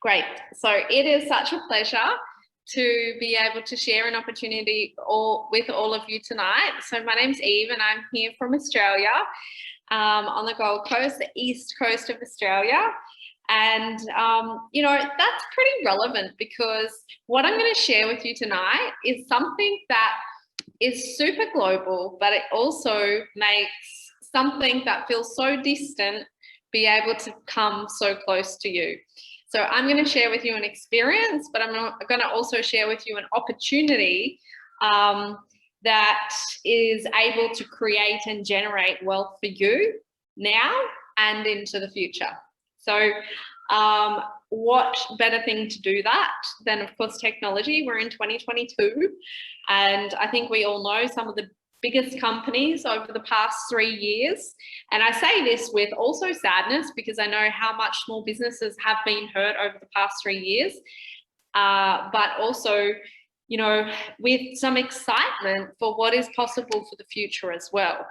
Great. So it is such a pleasure to be able to share an opportunity with all of you tonight. So my name's Eve and I'm here from Australia, on the Gold Coast, the east coast of Australia. And, that's pretty relevant because what I'm going to share with you tonight is something that is super global, but it also makes something that feels so distant be able to come so close to you. So I'm going to share with you an experience, but I'm going to also share with you an opportunity that is able to create and generate wealth for you now and into the future. So what better thing to do that than, of course, technology? We're in 2022, and I think we all know some of the biggest companies over the past 3 years. And I say this with also sadness because I know how much small businesses have been hurt over the past 3 years, but also, with some excitement for what is possible for the future as well.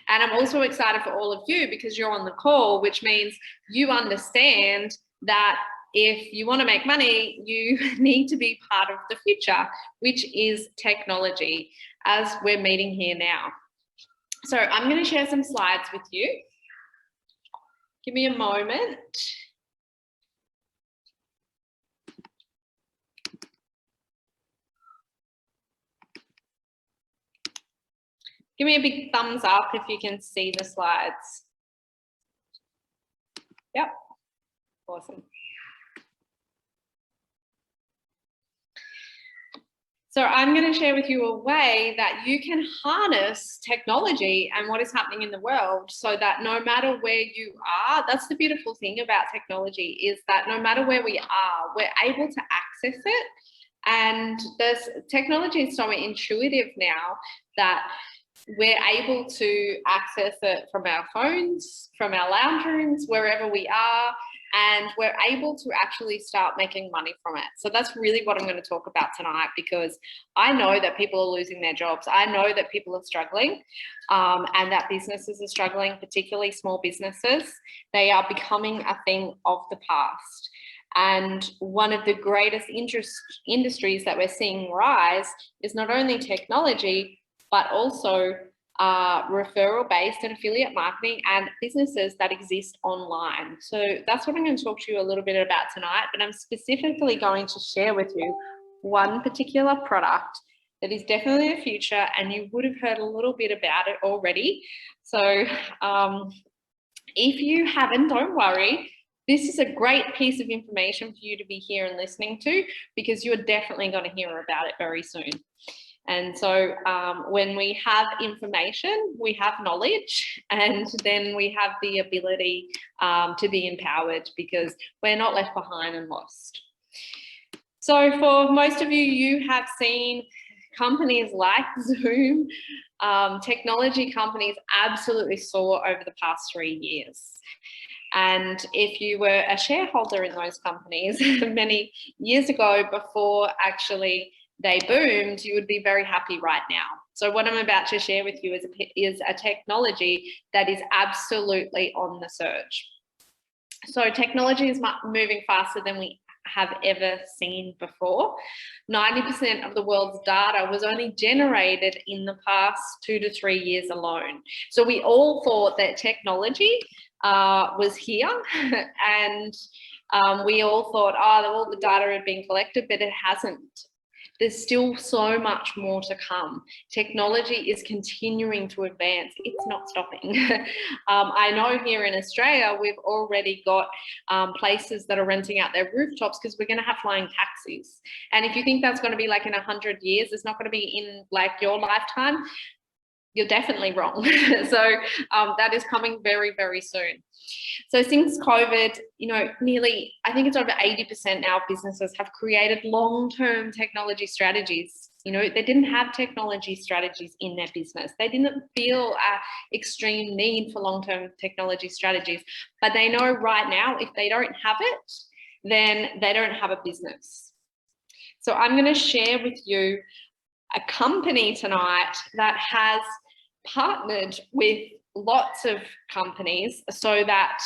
And I'm also excited for all of you because you're on the call, which means you understand that if you want to make money, you need to be part of the future, which is technology, as we're meeting here now. So I'm going to share some slides with you. Give me a moment. Give me a big thumbs up if you can see the slides. Yep, awesome. So I'm going to share with you a way that you can harness technology and what is happening in the world so that no matter where you are, that's the beautiful thing about technology, is that no matter where we are, we're able to access it. And this technology is so intuitive now that we're able to access it from our phones, from our lounge rooms, wherever we are, and we're able to actually start making money from it. So that's really what I'm going to talk about tonight, because I know that people are losing their jobs. I know that people are struggling, and that businesses are struggling, particularly small businesses. They are becoming a thing of the past. And one of the greatest industries that we're seeing rise is not only technology, but also referral-based and affiliate marketing and businesses that exist online. So that's what I'm going to talk to you a little bit about tonight, but I'm specifically going to share with you one particular product that is definitely the future, and you would have heard a little bit about it already. So if you haven't, don't worry. This is a great piece of information for you to be here and listening to, because you're definitely going to hear about it very soon. And so when we have information, we have knowledge, and then we have the ability to be empowered, because we're not left behind and lost. So for most of you, you have seen companies like Zoom, technology companies absolutely soar over the past 3 years. And if you were a shareholder in those companies many years ago, before actually they boomed, you would be very happy right now. So what I'm about to share with you is a technology that is absolutely on the surge. So technology is moving faster than we have ever seen before. 90% of the world's data was only generated in the past 2 to 3 years alone. So we all thought that technology was here, and we all thought, all the data had been collected, but it hasn't. There's still so much more to come. Technology is continuing to advance. It's not stopping. I know here in Australia, we've already got places that are renting out their rooftops because we're going to have flying taxis. And if you think that's going to be like in 100 years, it's not going to be in like your lifetime, you're definitely wrong. So that is coming very, very soon. So since COVID, nearly, I think it's over 80% now of businesses have created long-term technology strategies. They didn't have technology strategies in their business. They didn't feel an extreme need for long-term technology strategies, but they know right now if they don't have it, then they don't have a business. So I'm going to share with you a company tonight that has partnered with lots of companies so that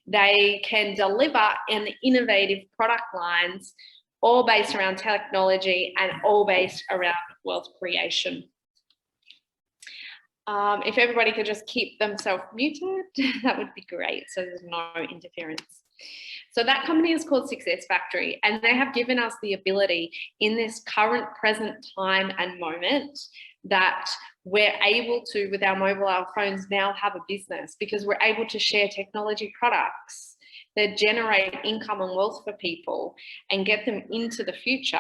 they can deliver an innovative product lines, all based around technology and all based around wealth creation. If everybody could just keep themselves muted, that would be great, so there's no interference. So that company is called Success Factory, and they have given us the ability in this current present time and moment that we're able to, with our mobile phones, now have a business, because we're able to share technology products that generate income and wealth for people and get them into the future.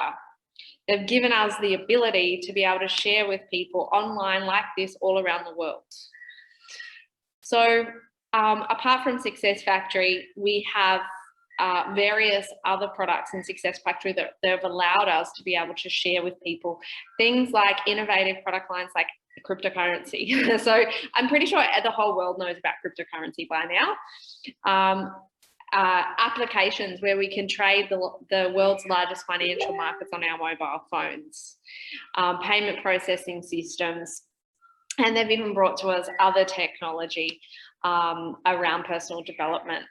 They've given us the ability to be able to share with people online like this all around the world. So apart from Success Factory, we have various other products in Success Factory that they've allowed us to be able to share with people. Things like innovative product lines like cryptocurrency. So I'm pretty sure the whole world knows about cryptocurrency by now. Applications where we can trade the world's largest financial markets on our mobile phones, payment processing systems, and they've even brought to us other technology around personal development.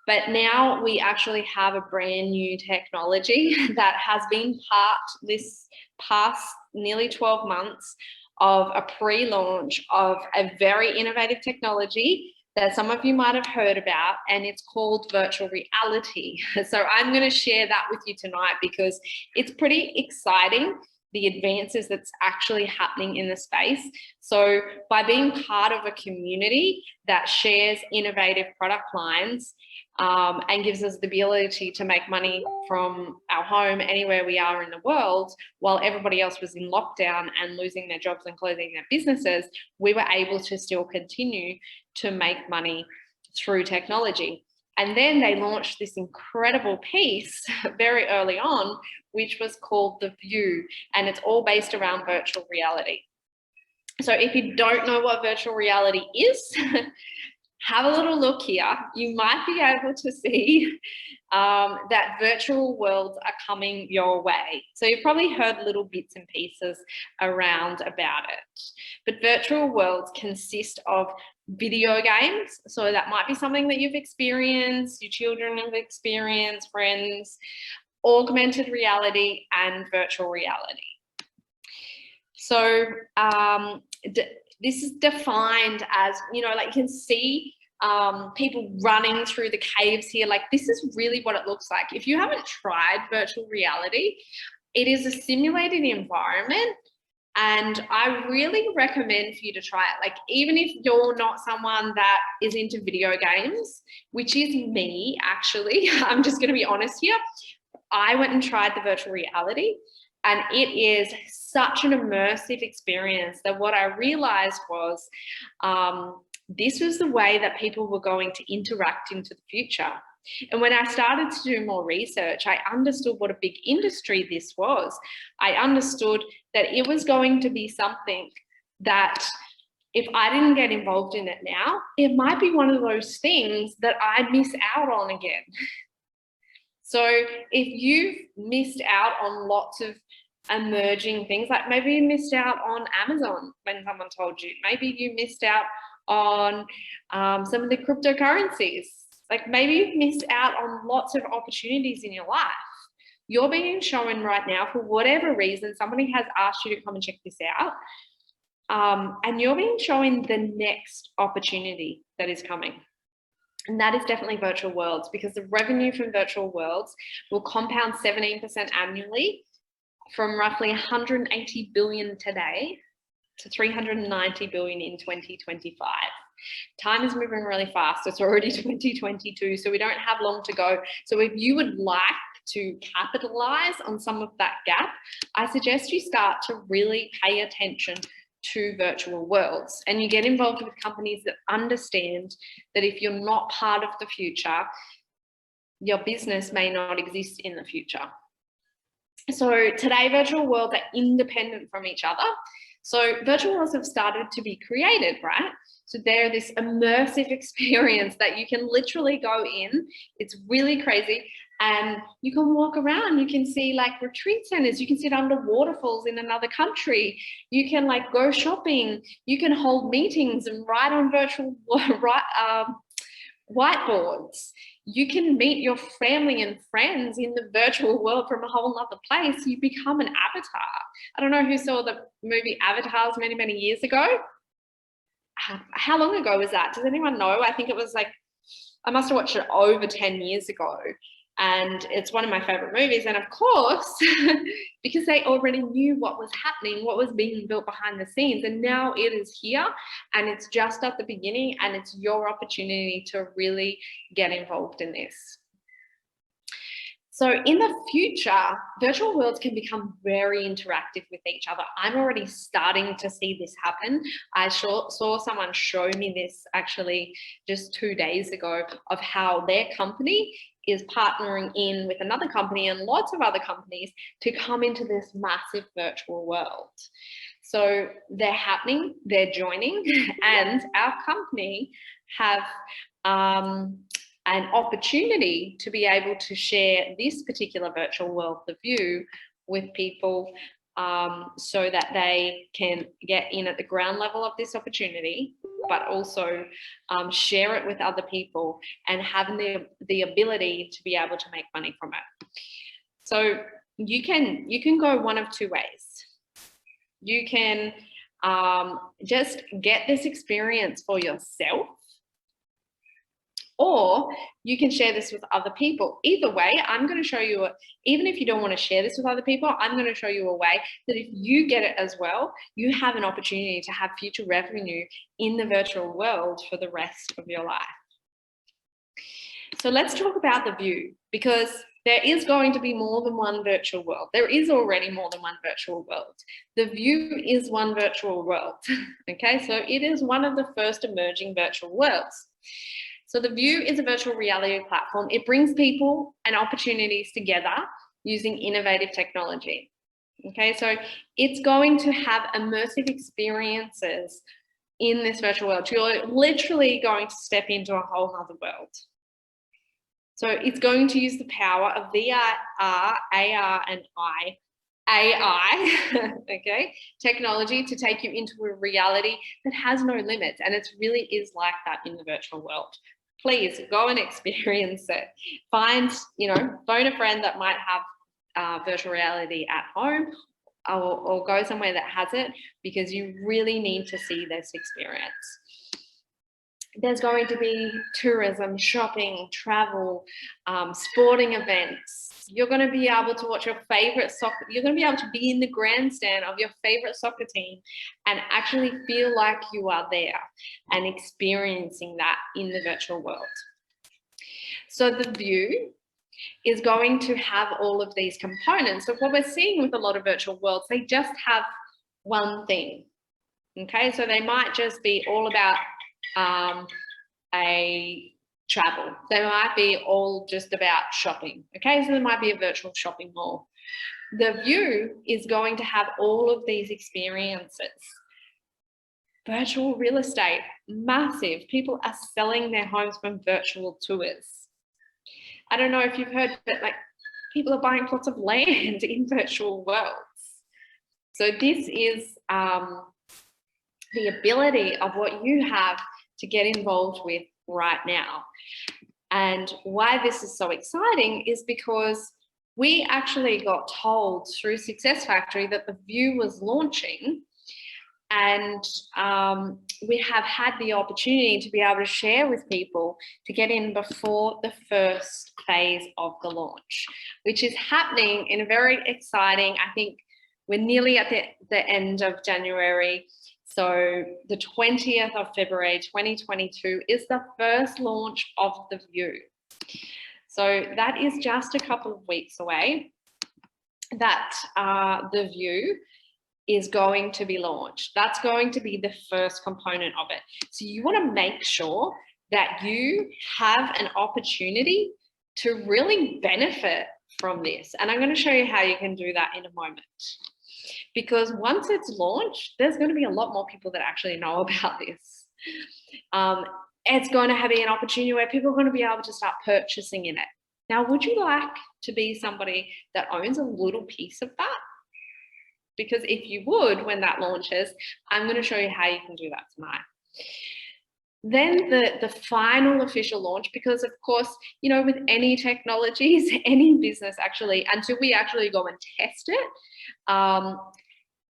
But now we actually have a brand new technology that has been part this past nearly 12 months of a pre-launch of a very innovative technology that some of you might have heard about, and it's called virtual reality. So I'm going to share that with you tonight because it's pretty exciting, the advances that's actually happening in the space. So by being part of a community that shares innovative product lines and gives us the ability to make money from our home anywhere we are in the world, while everybody else was in lockdown and losing their jobs and closing their businesses, we were able to still continue to make money through technology. And then they launched this incredible piece very early on, which was called The View, and it's all based around virtual reality. So if you don't know what virtual reality is, have a little look here. You might be able to see that virtual worlds are coming your way. So you've probably heard little bits and pieces around about it. But virtual worlds consist of video games. So that might be something that you've experienced, your children have experienced, friends, augmented reality and virtual reality. So this is defined as, you know, like you can see people running through the caves here. Like this is really what it looks like. If you haven't tried virtual reality, it is a simulated environment. And I really recommend for you to try it. Like, even if you're not someone that is into video games, which is me, actually, I'm just going to be honest here. I went and tried the virtual reality, and it is such an immersive experience that what I realized was this was the way that people were going to interact into the future. And when I started to do more research, I understood what a big industry this was. I understood that it was going to be something that if I didn't get involved in it now, it might be one of those things that I miss out on again. So if you've missed out on lots of emerging things, like maybe you missed out on Amazon when someone told you, maybe you missed out on some of the cryptocurrencies, like maybe you've missed out on lots of opportunities in your life. You're being shown right now, for whatever reason, somebody has asked you to come and check this out, and you're being shown the next opportunity that is coming. And that is definitely virtual worlds, because the revenue from virtual worlds will compound 17% annually from roughly 180 billion today to 390 billion in 2025. Time is moving really fast. It's already 2022, so we don't have long to go. So if you would like to capitalize on some of that gap, I suggest you start to really pay attention to virtual worlds, and you get involved with companies that understand that if you're not part of the future, your business may not exist in the future. So today, virtual worlds are independent from each other. So virtual worlds have started to be created, right? So they're this immersive experience that you can literally go in. It's really crazy. And you can walk around, you can see like retreat centers, you can sit under waterfalls in another country, you can like go shopping, you can hold meetings and write on virtual whiteboards. You can meet your family and friends in the virtual world from a whole other place. You become an avatar. I don't know who saw the movie Avatars many, many years ago. How long ago was that? Does anyone know? I think it was like, I must have watched it over 10 years ago. And it's one of my favorite movies. And of course, because they already knew what was happening, what was being built behind the scenes, and now it is here and it's just at the beginning, and it's your opportunity to really get involved in this. So in the future, virtual worlds can become very interactive with each other. I'm already starting to see this happen. I saw someone show me this actually just 2 days ago of how their company is partnering in with another company and lots of other companies to come into this massive virtual world. So they're happening, they're joining, and our company have an opportunity to be able to share this particular virtual world, The View, with people so that they can get in at the ground level of this opportunity, but also share it with other people and have the ability to be able to make money from it. So you can go one of two ways. You can just get this experience for yourself, or you can share this with other people. Either way, I'm going to show you, even if you don't want to share this with other people, I'm going to show you a way that if you get it as well, you have an opportunity to have future revenue in the virtual world for the rest of your life. So let's talk about The View, because there is going to be more than one virtual world. There is already more than one virtual world. The View is one virtual world, okay? So it is one of the first emerging virtual worlds. So The View is a virtual reality platform. It brings people and opportunities together using innovative technology. Okay, so it's going to have immersive experiences in this virtual world. You're literally going to step into a whole other world. So it's going to use the power of VR, AR, and AI, okay, technology to take you into a reality that has no limits. And it really is like that in the virtual world. Please go and experience it. Phone a friend that might have virtual reality at home, or go somewhere that has it, because you really need to see this experience. There's going to be tourism, shopping, travel, sporting events. You're going to be able to watch your favorite soccer. You're going to be able to be in the grandstand of your favorite soccer team and actually feel like you are there and experiencing that in the virtual world. So The View is going to have all of these components. So what we're seeing with a lot of virtual worlds, they just have one thing. Okay, so they might just be all about a travel. They might be all just about shopping. Okay, so there might be a virtual shopping mall. The View is going to have all of these experiences. Virtual real estate, massive. People are selling their homes from virtual tours. I don't know if you've heard, but like people are buying plots of land in virtual worlds. So this is the ability of what you have to get involved with right now. And why this is so exciting is because we actually got told through Success Factory that The View was launching, and we have had the opportunity to be able to share with people to get in before the first phase of the launch, which is happening in a very exciting, I think we're nearly at the end of January. So the 20th of February, 2022 is the first launch of The View. So that is just a couple of weeks away that The View is going to be launched. That's going to be the first component of it. So you want to make sure that you have an opportunity to really benefit from this. And I'm going to show you how you can do that in a moment. because once it's launched, there's going to be a lot more people that actually know about this. It's going to be an opportunity where people are going to be able to start purchasing in it. Now, would you like to be somebody that owns a little piece of that? Because if you would, when that launches, I'm going to show you how you can do that tonight. Then the final official launch, because of course, you know, with any technologies, any business actually, until we actually go and test it,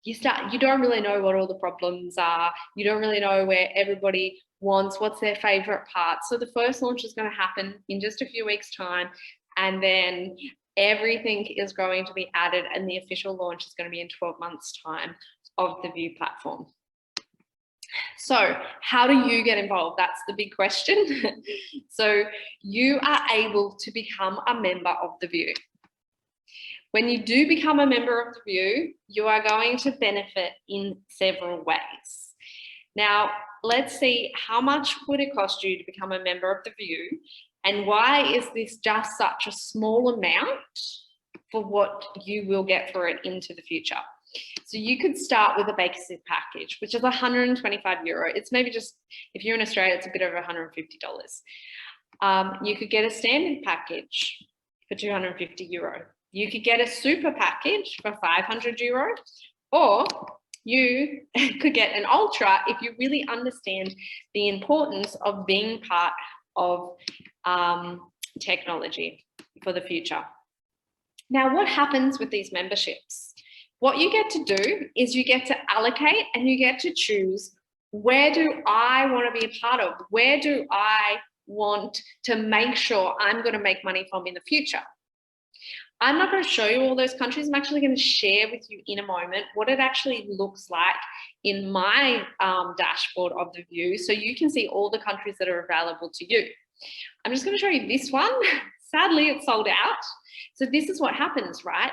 you don't really know what all the problems are. You don't really know where everybody wants, what's their favorite part. So the first launch is going to happen in just a few weeks' time, and then everything is going to be added, and the official launch is going to be in 12 months' time of the View platform. So how do you get involved? That's the big question. So you are able to become a member of the View. When you do become a member of the View, you are going to benefit in several ways. Now, let's see, how much would it cost you to become a member of the View, and why is this just such a small amount for what you will get for it into the future? So you could start with a basic package, which is €125. It's maybe just, if you're in Australia, it's a bit over $150. You could get a standard package for €250. You could get a super package for €500, or you could get an ultra if you really understand the importance of being part of technology for the future. Now, what happens with these memberships? What you get to do is you get to allocate and you get to choose, where do I want to be a part of? Where do I want to make sure I'm going to make money from in the future? I'm not going to show you all those countries. I'm actually going to share with you in a moment what it actually looks like in my dashboard of the View, so you can see all the countries that are available to you. I'm just going to show you this one. Sadly, it's sold out. So this is what happens, right?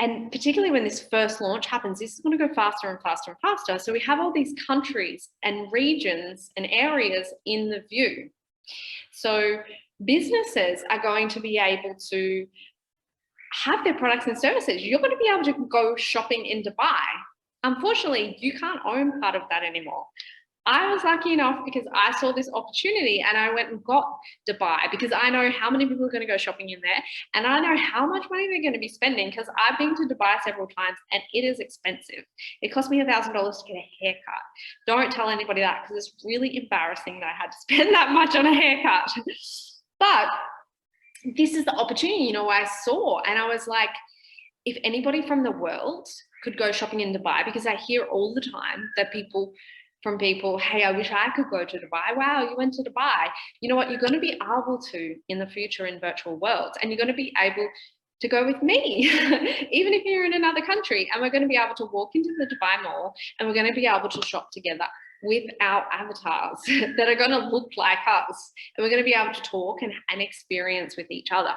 And particularly when this first launch happens, this is going to go faster and faster and faster. So we have all these countries and regions and areas in the View. So businesses are going to be able to have their products and services. You're going to be able to go shopping in Dubai. Unfortunately, you can't own part of that anymore. I was lucky enough because I saw this opportunity and I went and got Dubai, because I know how many people are going to go shopping in there, and I know how much money they're going to be spending, because I've been to Dubai several times and it is expensive. It cost me $1,000 to get a haircut. Don't tell anybody that, because it's really embarrassing that I had to spend that much on a haircut. But this is the opportunity, you know, I saw, and I was like, if anybody from the world could go shopping in Dubai, because I hear all the time that people, hey, I wish I could go to Dubai. Wow, you went to Dubai. You know what? You're going to be able to in the future in virtual worlds, and you're going to be able to go with me, even if you're in another country, and we're going to be able to walk into the Dubai mall and we're going to be able to shop together with our avatars that are going to look like us, and we're going to be able to talk and experience with each other.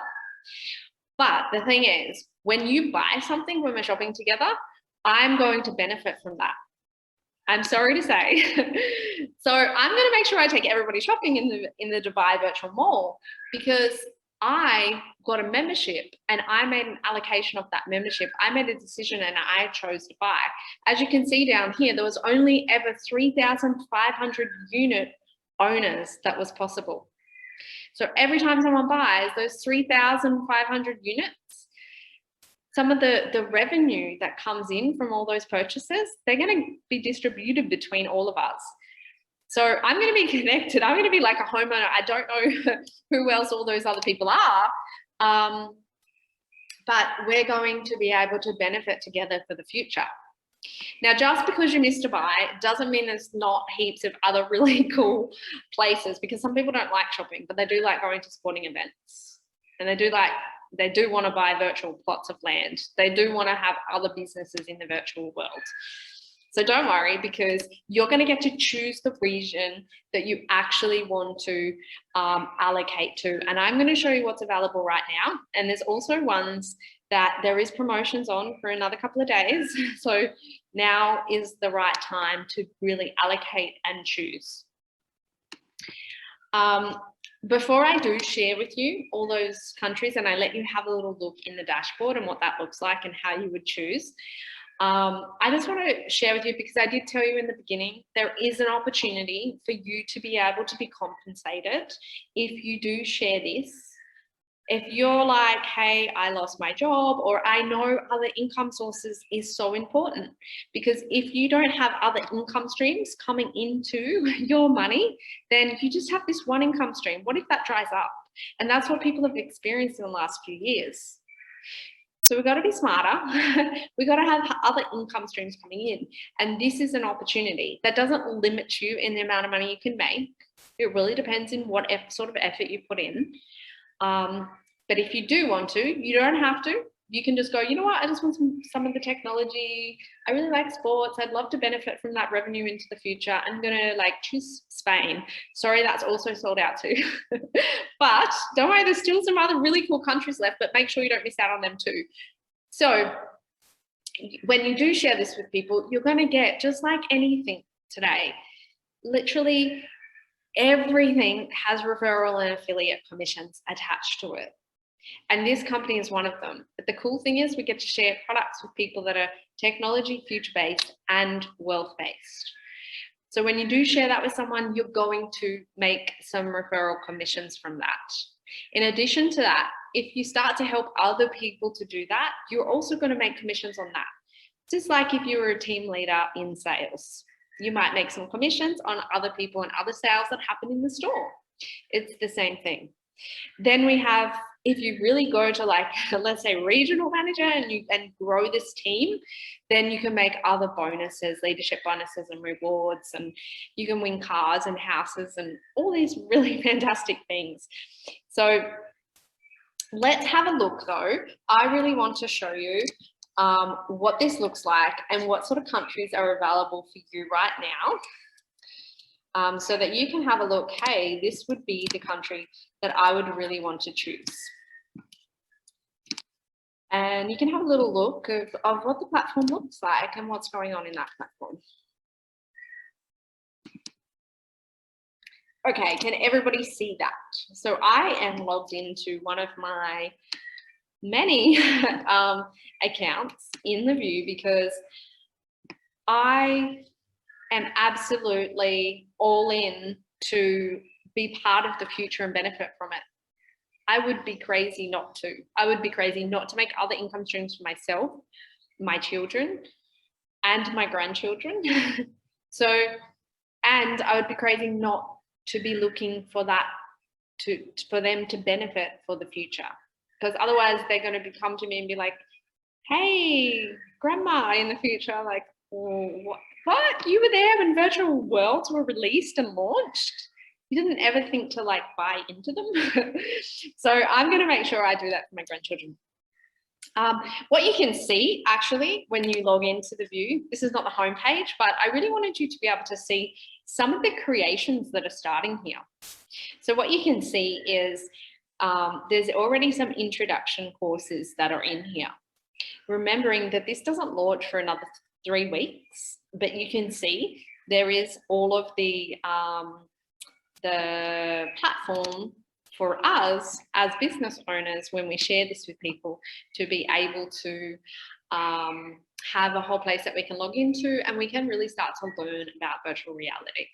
But the thing is, when you buy something, when we're shopping together, I'm going to benefit from that. I'm sorry to say. So I'm going to make sure I take everybody shopping in the Dubai virtual mall, because I got a membership and I made an allocation of that membership. I made a decision and I chose to buy. As you can see down here, there was only ever 3,500 unit owners that was possible. So every time someone buys those 3,500 units, some of the revenue that comes in from all those purchases, they're going to be distributed between all of us. So I'm going to be connected. I'm going to be like a homeowner. I don't know who else all those other people are, but we're going to be able to benefit together for the future. Now, just because you missed Dubai doesn't mean there's not heaps of other really cool places, because some people don't like shopping, but they do like going to sporting events, and they do want to buy virtual plots of land. They do want to have other businesses in the virtual world. So don't worry, because you're going to get to choose the region that you actually want to allocate to. And I'm going to show you what's available right now. And there's also ones that there is promotions on for another couple of days. So now is the right time to really allocate and choose. Before I do share with you all those countries and I let you have a little look in the dashboard and what that looks like and how you would choose, I just want to share with you, because I did tell you in the beginning, there is an opportunity for you to be able to be compensated if you do share this. If you're like, hey, I lost my job, or I know other income sources is so important, because if you don't have other income streams coming into your money, then you just have this one income stream. What if that dries up? And that's what people have experienced in the last few years. So we've got to be smarter. We've got to have other income streams coming in. And this is an opportunity that doesn't limit you in the amount of money you can make. It really depends in what sort of effort you put in. But if you do want to, you don't have to. You can just go, you know what, I just want some of the technology. I really like sports. I'd love to benefit from that revenue into the future. I'm going to choose Spain. Sorry, that's also sold out too. But don't worry, there's still some other really cool countries left, but make sure you don't miss out on them too. So when you do share this with people, you're going to get, just like anything today, literally everything has referral and affiliate commissions attached to it. And this company is one of them. But the cool thing is we get to share products with people that are technology future-based and wealth-based. So when you do share that with someone, you're going to make some referral commissions from that. In addition to that, if you start to help other people to do that, you're also going to make commissions on that. Just like if you were a team leader in sales, you might make some commissions on other people and other sales that happen in the store. It's the same thing. Then we have, if you really go to let's say regional manager and grow this team, then you can make other bonuses, leadership bonuses and rewards, and you can win cars and houses and all these really fantastic things. So let's have a look though. I really want to show you what this looks like and what sort of countries are available for you right now, so that you can have a look, hey, this would be the country that I would really want to choose. And you can have a little look of what the platform looks like and what's going on in that platform. Okay, can everybody see that? So I am logged into one of my many accounts in the view, because I am absolutely all in to be part of the future and benefit from it. I would be crazy not to. I would be crazy not to make other income streams for myself, my children, and my grandchildren. And I would be crazy not to be looking for that, for them to benefit for the future. Because otherwise they're going to come to me and be like, hey, grandma, in the future, like, what? You were there when virtual worlds were released and launched? You didn't ever think to buy into them? So I'm going to make sure I do that for my grandchildren. What you can see actually when you log into the view, this is not the home page, but I really wanted you to be able to see some of the creations that are starting here. So what you can see is there's already some introduction courses that are in here. Remembering that this doesn't launch for another 3 weeks, but you can see there is all of the platform for us as business owners when we share this with people to be able to have a whole place that we can log into and we can really start to learn about virtual reality.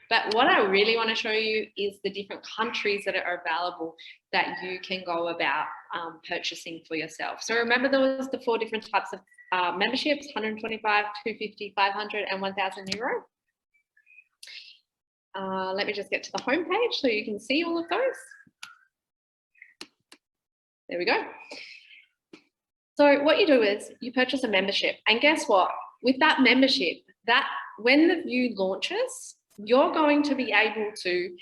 But what I really want to show you is the different countries that are available that you can go about purchasing for yourself. So remember there was the 4 different types of memberships, 125, 250, 500 and 1,000 euro. Let me just get to the home page so you can see all of those. There we go. So what you do is you purchase a membership, and guess what? With that membership, that when the view launches, you're going to be able to,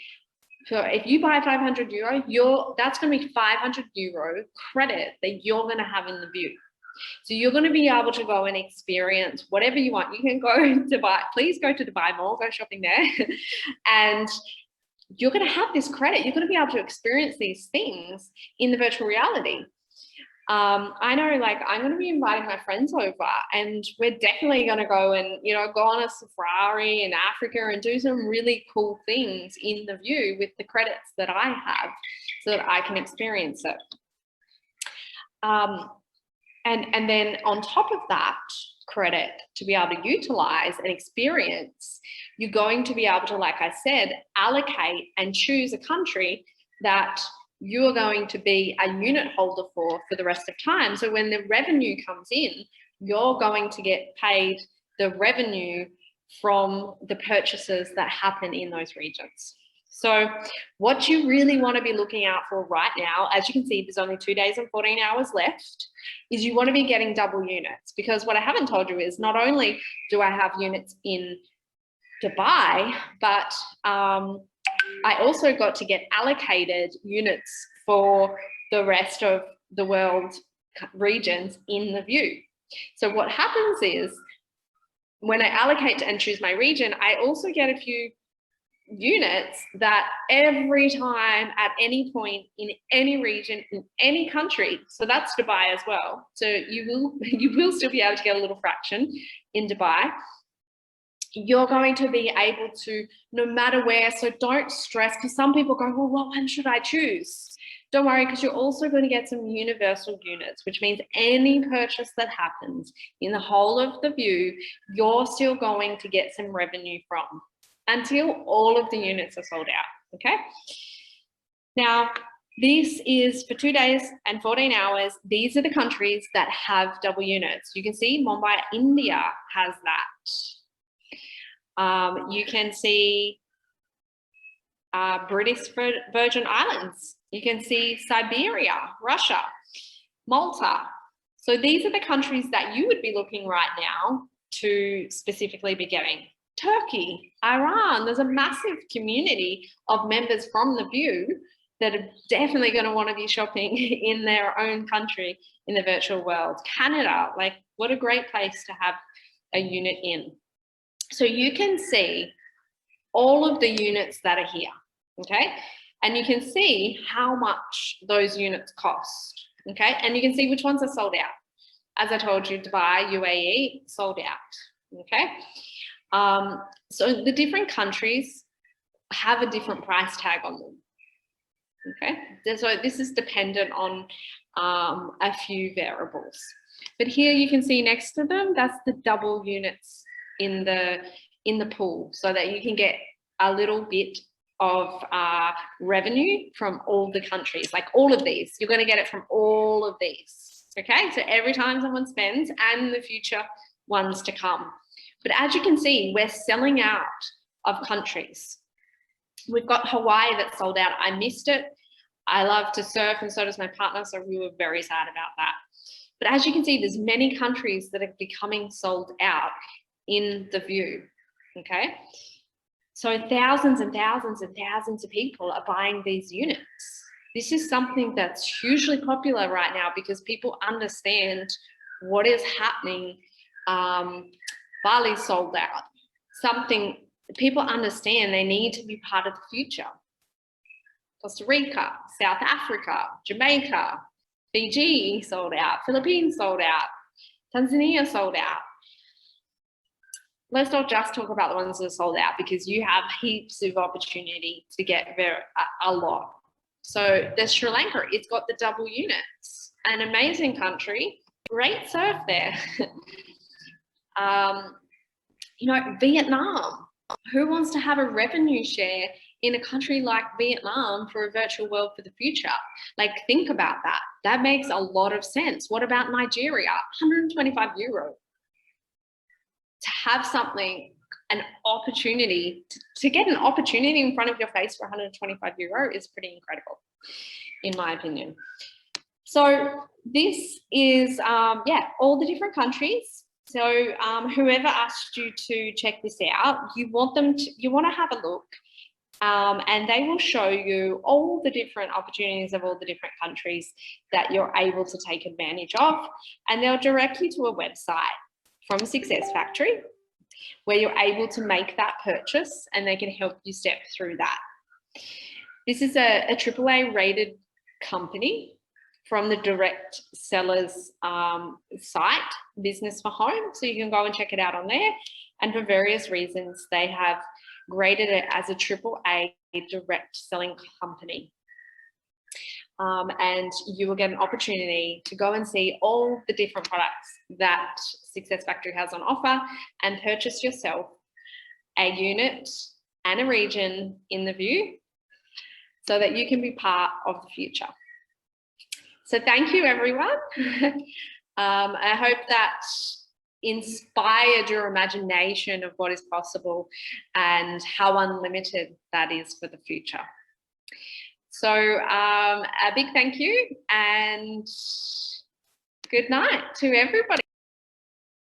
if you buy 500 euro, that's going to be 500 euro credit that you're going to have in the view. So you're going to be able to go and experience whatever you want. You can go to Dubai, please go to Dubai Mall, go shopping there. And you're going to have this credit. You're going to be able to experience these things in the virtual reality. I know, like, I'm going to be inviting my friends over, and we're definitely going to go and, you know, go on a safari in Africa and do some really cool things in the view with the credits that I have so that I can experience it. And then on top of that credit to be able to utilize and experience, you're going to be able to, like I said, allocate and choose a country that you're going to be a unit holder for the rest of time. So when the revenue comes in, you're going to get paid the revenue from the purchases that happen in those regions. So what you really want to be looking out for right now, as you can see, there's only 2 days and 14 hours left, is you want to be getting double units, because what I haven't told you is not only do I have units in Dubai, but I also got to get allocated units for the rest of the world regions in the view. So what happens is when I allocate and choose my region, I also get a few units that every time at any point in any region, in any country, so that's Dubai as well. So you will still be able to get a little fraction in Dubai. You're going to be able to, no matter where, so don't stress, because some people go, well, what one should I choose? Don't worry, because you're also going to get some universal units, which means any purchase that happens in the whole of the view, you're still going to get some revenue from until all of the units are sold out, okay? Now, this is for 2 days and 14 hours. These are the countries that have double units. You can see Mumbai, India has that. You can see British Virgin Islands. You can see Siberia, Russia, Malta. So these are the countries that you would be looking right now to specifically be getting. Turkey, Iran, there's a massive community of members from the view that are definitely going to want to be shopping in their own country in the virtual world. Canada, like, what a great place to have a unit in. So you can see all of the units that are here, okay? And you can see how much those units cost, okay? And you can see which ones are sold out. As I told you, Dubai, UAE, sold out, okay? So the different countries have a different price tag on them, okay? So this is dependent on a few variables. But here you can see next to them, that's the double units in the pool, so that you can get a little bit of revenue from all the countries, like all of these. You're going to get it from all of these, okay? So every time someone spends, and the future ones to come. But as you can see, we're selling out of countries. We've got Hawaii that sold out. I missed it. I love to surf, and so does my partner, so we were very sad about that. But as you can see, there's many countries that are becoming sold out in the view, okay? So thousands and thousands and thousands of people are buying these units. This is something that's hugely popular right now because people understand what is happening. Bali sold out. Something people understand they need to be part of the future. Costa Rica, South Africa, Jamaica, Fiji sold out, Philippines sold out, Tanzania sold out. Let's not just talk about the ones that are sold out, because you have heaps of opportunity to get a lot. So there's Sri Lanka, it's got the double units, an amazing country, great surf there. You know, Vietnam, who wants to have a revenue share in a country like Vietnam for a virtual world for the future? Like, think about that. That makes a lot of sense. What about Nigeria? 125 euro. To have something, an opportunity, to get an opportunity in front of your face for 125 euro is pretty incredible, in my opinion. So this is, all the different countries. So whoever asked you to check this out, you want to have a look, and they will show you all the different opportunities of all the different countries that you're able to take advantage of, and they'll direct you to a website from Success Factory where you're able to make that purchase, and they can help you step through that. This is a AAA rated company. from the direct seller's site, Business for Home. So you can go and check it out on there. And for various reasons, they have graded it as a AAA direct selling company. And you will get an opportunity to go and see all the different products that Success Factory has on offer and purchase yourself a unit and a region in the view so that you can be part of the future. So thank you, everyone. I hope that inspired your imagination of what is possible and how unlimited that is for the future. So a big thank you and good night to everybody.